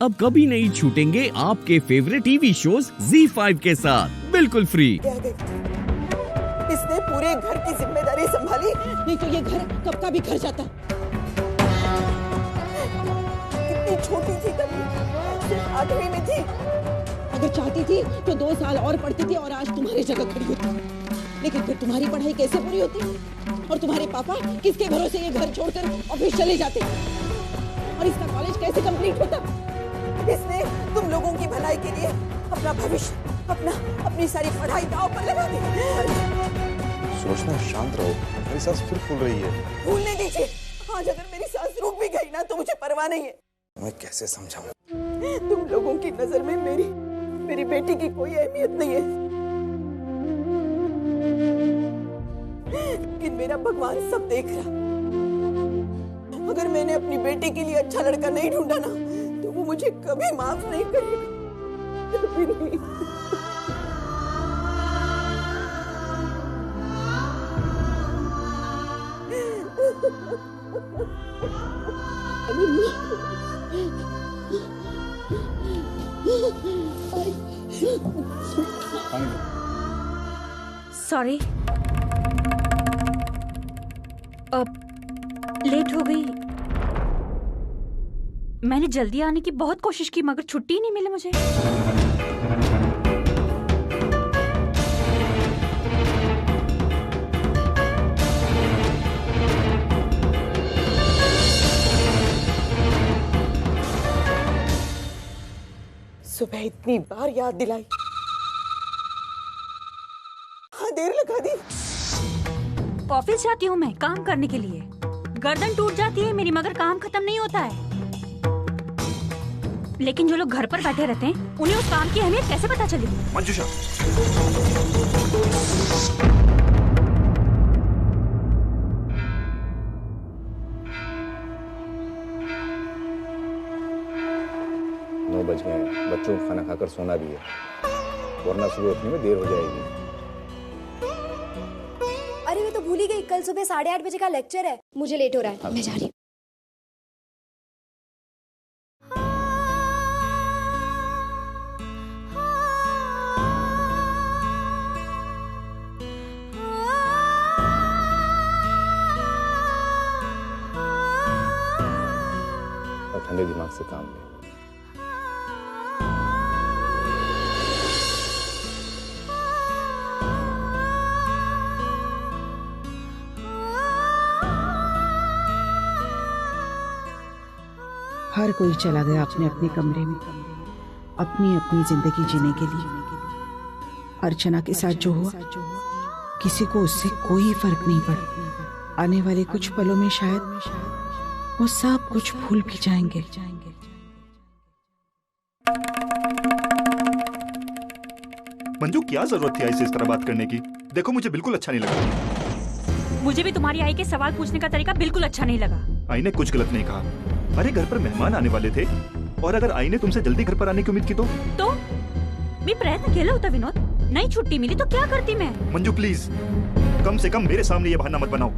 अब कभी नहीं छूटेंगे आपके फेवरेट टीवी शोज ZEE5 के साथ बिल्कुल फ्री। इसने पूरे घर की जिम्मेदारी संभाली, नहीं तो ये घर कब का बिखर जाता। कितनी छोटी थी तब, सिर्फ 8वीं में थी। अगर चाहती थी तो 2 साल और पढ़ती थी और आज तुम्हारी जगह खड़ी होती। लेकिन फिर तुम्हारी पढ़ाई कैसे पूरी होती और तुम्हारे पापा किसके भरोसे ये घर छोड़कर ऑफिस चले जाते और इसका कॉलेज कैसे कंप्लीट होता। इसने तुम लोगों की भलाई के लिए अपना भविष्य, अपनी सारी पढ़ाई दांव पर लगा दी। सोचना, शांत रहो, मेरी सांस फिर फूल रही है। फूलने दीजिए, आज अगर मेरी सांस रुक भी गई ना तो मुझे परवाह नहीं है। मैं कैसे समझाऊं? तुम लोगों की नजर में मेरी बेटी की कोई अहमियत नहीं है, लेकिन मेरा भगवान सब देख रहा। अगर मैंने अपनी बेटी के लिए अच्छा लड़का नहीं ढूंढा ना तो वो मुझे कभी माफ नहीं करेगा, कभी नहीं। सॉरी, अब लेट हो गई। मैंने जल्दी आने की बहुत कोशिश की मगर छुट्टी ही नहीं मिली मुझे। सुबह इतनी बार याद दिलाई, हाँ देर लगा दी। ऑफिस जाती हूँ मैं काम करने के लिए, गर्दन टूट जाती है मेरी मगर काम खत्म नहीं होता है। लेकिन जो लोग घर पर बैठे रहते हैं उन्हें उस काम की अहमियत कैसे पता चलेगी? मंजूषा, नौ बज गए हैं, बच्चों को खाना खाकर सोना भी है, वरना सुबह उठने में देर हो जाएगी। अरे मैं तो भूल ही गई, कल सुबह 8:30 बजे का लेक्चर है, मुझे लेट हो रहा है। मैं जा रही हूँ। और ठंडे दिमाग से काम ले। हर कोई चला गया अपने अपने कमरे में, अपनी अपनी जिंदगी जीने के लिए। अर्चना के साथ जो हुआ, किसी को उससे कोई फर्क नहीं पड़ा। आने वाले कुछ पलों में शायद वो सब कुछ भूल भी जाएंगे। मंजू, क्या जरूरत थी आई से इस तरह बात करने की? देखो, मुझे बिल्कुल अच्छा नहीं लगा। मुझे भी तुम्हारी आई के सवाल पूछने का तरीका बिल्कुल अच्छा नहीं लगा। आई ने कुछ गलत नहीं कहा। अरे घर पर मेहमान आने वाले थे और अगर आई ने तुमसे जल्दी घर पर आने की उम्मीद की तो मैं प्रयत्न केला होता विनोद। नहीं छुट्टी मिली तो क्या करती मैं? मंजू प्लीज, कम से कम मेरे सामने ये बहाना मत बनाओ।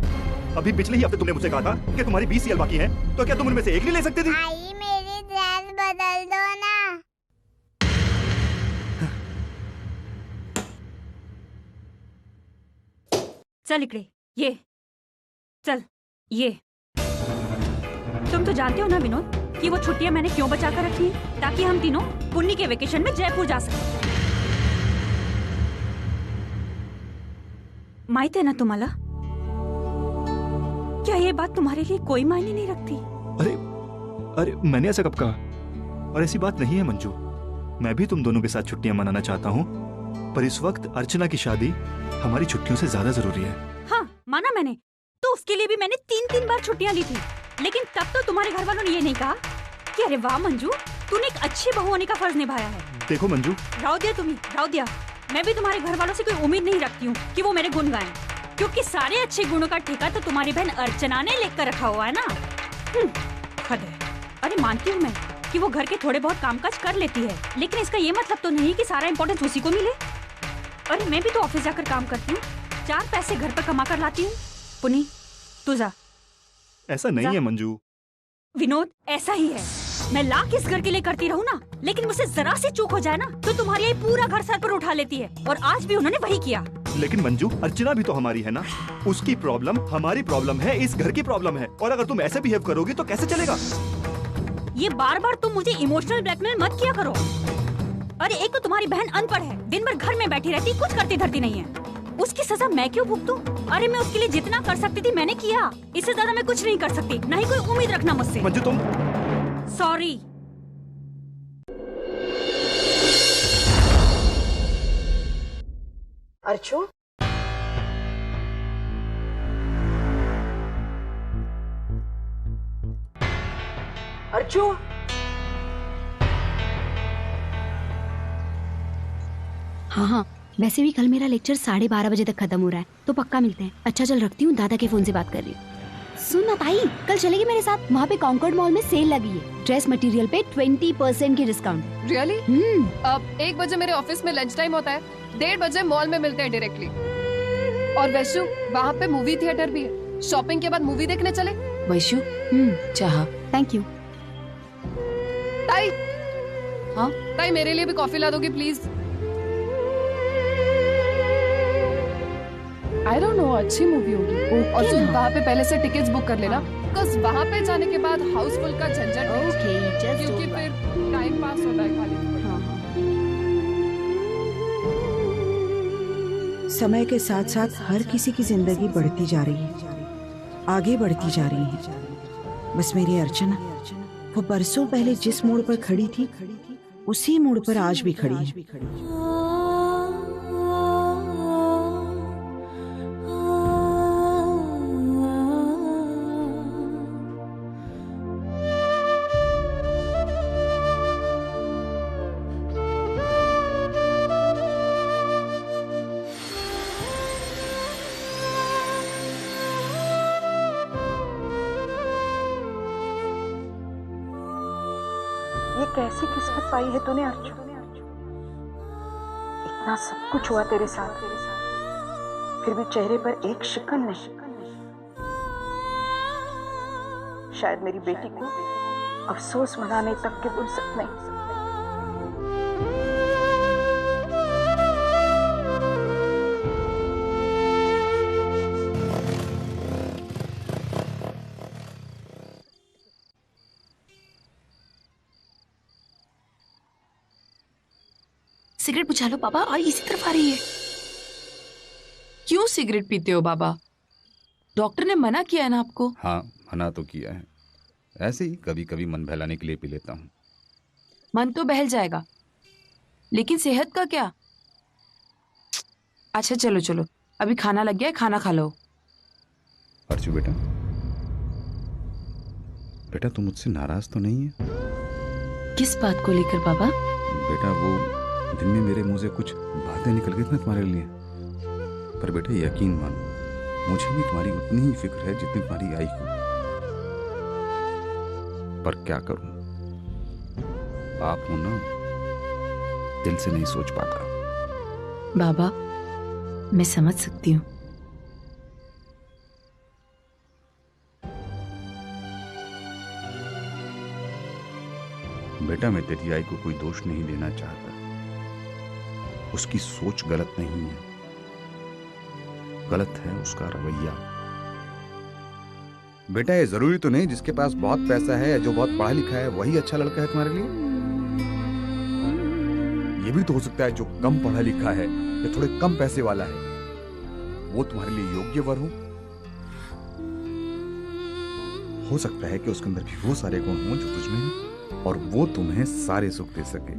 अभी पिछले ही हफ्ते तुमने मुझसे कहा था कि तुम्हारी 20 सीएल बाकी हैं, तो क्या तुम उनमें से एक नहीं ले सकती थी? आई, मेरी ड्रेस बदल दो ना। चल इकड़े, ये चल ये। तुम तो जानते हो ना विनोद कि वो छुट्टियां मैंने क्यों बचा कर रखी हैं, ताकि हम तीनों पुन्नी के वेकेशन में जयपुर जा सकें। माहित है ना तुम्हाला? क्या ये बात तुम्हारे लिए कोई मायने नहीं रखती? अरे मैंने ऐसा कब कहा? और ऐसी बात नहीं है मंजू, मैं भी तुम दोनों के साथ छुट्टियां मनाना चाहता हूँ, पर इस वक्त अर्चना की शादी हमारी छुट्टियों से ज्यादा जरूरी है। हाँ माना मैंने, तो उसके लिए भी मैंने 3-3 बार छुट्टियां ली थी। लेकिन तब तो तुम्हारे घर वालों ने ये नहीं कहा कि अरे वाह मंजू, तूने एक अच्छी बहू होने का फर्ज निभाया है। देखो मंजू, राव दिया, मैं भी तुम्हारे घर वालों से कोई उम्मीद नहीं रखती हूँ कि वो मेरे गुण गाएं, क्योंकि सारे अच्छे गुणों का ठेका तो तुम्हारी बहन अर्चना ने लेकर रखा हुआ है ना। हद है। अरे मानती हूँ मैं कि वो घर के थोड़े बहुत कामकाज कर लेती है, लेकिन इसका ये मतलब तो नहीं कि सारा इम्पोर्टेंस उसी को मिले। अरे मैं भी तो ऑफिस जाकर काम करती हूँ, 4 पैसे घर पर कमा कर लाती हूँ। पुनी तू जा। ऐसा नहीं है मंजू। विनोद ऐसा ही है। मैं लाख इस घर के लिए करती रहूं ना, लेकिन मुझसे जरा सी चूक हो जाए ना तो तुम्हारी ये पूरा घर सर पर उठा लेती है, और आज भी उन्होंने वही किया। लेकिन मंजू, अर्चना भी तो हमारी है ना। उसकी प्रॉब्लम हमारी प्रॉब्लम है, इस घर की प्रॉब्लम है, और अगर तुम ऐसे बिहेव करोगी तो कैसे चलेगा? ये बार बार तुम मुझे इमोशनल ब्लैकमेल मत किया करो। अरे एक तो तुम्हारी बहन अनपढ़ है, दिन भर घर में बैठी रहती, कुछ करती धरती नहीं है। उसकी सजा मैं क्यों भुगतूं? अरे मैं उसके लिए जितना कर सकती थी मैंने किया, इससे ज्यादा मैं कुछ नहीं कर सकती, ना ही कोई उम्मीद रखना मुझसे। मंजू तुम सॉरी। अर्चो, अर्चो, हाँ, वैसे भी कल मेरा लेक्चर 12:30 बजे तक खत्म हो रहा है, तो पक्का मिलते हैं। अच्छा चल रखती हूँ, दादा के फोन से बात कर रही हूँ। सुन ना ताई, कल चलेगी मेरे साथ? वहाँ पे कॉन्कॉर्ड मॉल में सेल लगी है, ड्रेस मटेरियल पे 20% की डिस्काउंट। रियली? अब 1 बजे मेरे ऑफिस में लंच टाइम होता है, 1:30 बजे मॉल में मिलते हैं डायरेक्टली। और वैशु, वहाँ पे मूवी थिएटर भी है, शॉपिंग के बाद मूवी देखने चले? वैशु, चाह। Thank you. ताई, हाँ ताई, मेरे लिए भी कॉफी ला दोगी प्लीज? आई डोंट नो, अच्छी मूवी होगी। और सुन, वहाँ पे पहले से टिकट्स बुक कर लेना, बिकॉज़ वहाँ पे जाने के बाद हाउसफुल का झंझट नहीं, क्योंकि फिर टाइम पास होता है खाली। समय के साथ साथ हर किसी की जिंदगी बढ़ती जा रही है, आगे बढ़ती जा रही है। बस मेरी अर्चना, वो बरसों पहले जिस मोड़ पर खड़ी थी, उसी मोड़ पर आज भी खड़ी है। ये कैसी किस्मत पाई है तूने अर्जुन? इतना सब कुछ हुआ तेरे साथ, फिर भी चेहरे पर एक शिकन नहीं। शायद मेरी बेटी को अफसोस मनाने तक के फुर्सत नहीं। सिगरेट बुझा लो बाबा, और इसी तरफ आ रही है। क्यों सिगरेट पीते हो बाबा? डॉक्टर ने मना किया है ना आपको? हाँ, मना तो किया है, ऐसे ही कभी कभी मन बहलाने के लिए पी लेता हूँ। मन तो बहल जाएगा, लेकिन सेहत का क्या? अच्छा चलो चलो, अभी खाना लग गया है, खाना खा लो। अर्चू बेटा, बेटा तू मुझसे नाराज तो नहीं है? किस बात को लेकर बाबा? बेटा वो दिन में मेरे मुंह से कुछ बातें निकल गई थी ना तुम्हारे लिए, पर बेटा यकीन मानो, मुझे भी तुम्हारी उतनी ही फिक्र है जितनी तुम्हारी आई को। पर क्या करूं, बाप हूं ना, दिल से नहीं सोच पाता। बाबा मैं समझ सकती हूँ। बेटा मैं तेरी आई को कोई दोष नहीं देना चाहता, उसकी सोच गलत नहीं है, गलत है उसका रवैया। बेटा ये जरूरी तो नहीं जिसके पास बहुत पैसा है या जो बहुत पढ़ा लिखा है वही अच्छा लड़का है तुम्हारे लिए। ये भी तो हो सकता है जो कम पढ़ा लिखा है या थोड़े कम पैसे वाला है, वो तुम्हारे लिए योग्य वर हो सकता है कि उसके अंदर भी वो सारे गुण हों जो तुझमें हैं, और वो तुम्हें सारे सुख दे सके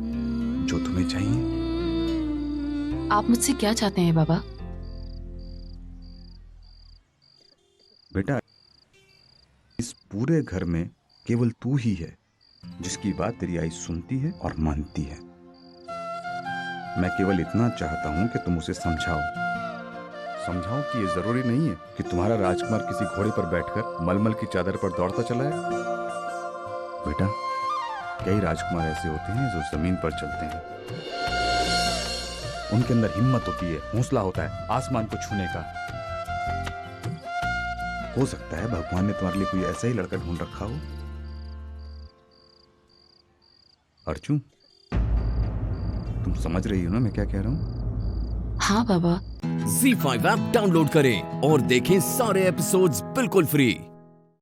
जो तुम्हें चाहिए। आप मुझसे क्या चाहते हैं बाबा? बेटा इस पूरे घर में केवल तू ही है जिसकी बात तेरी आई सुनती है और मानती है। मैं केवल इतना चाहता हूं कि तुम उसे समझाओ कि ये जरूरी नहीं है कि तुम्हारा राजकुमार किसी घोड़े पर बैठकर मलमल की चादर पर दौड़ता चला है। बेटा कई राजकुमार ऐसे होते हैं जो जमीन पर चलते हैं, उनके अंदर हिम्मत होती है, हौसला होता है आसमान को छूने का। हो सकता है भगवान ने तुम्हारे लिए कोई ऐसा ही लड़का ढूंढ रखा हो अर्चू, तुम समझ रही हो ना मैं क्या कह रहा हूँ? हाँ बाबा। Z5 ऐप डाउनलोड करें और देखें सारे एपिसोड्स बिल्कुल फ्री।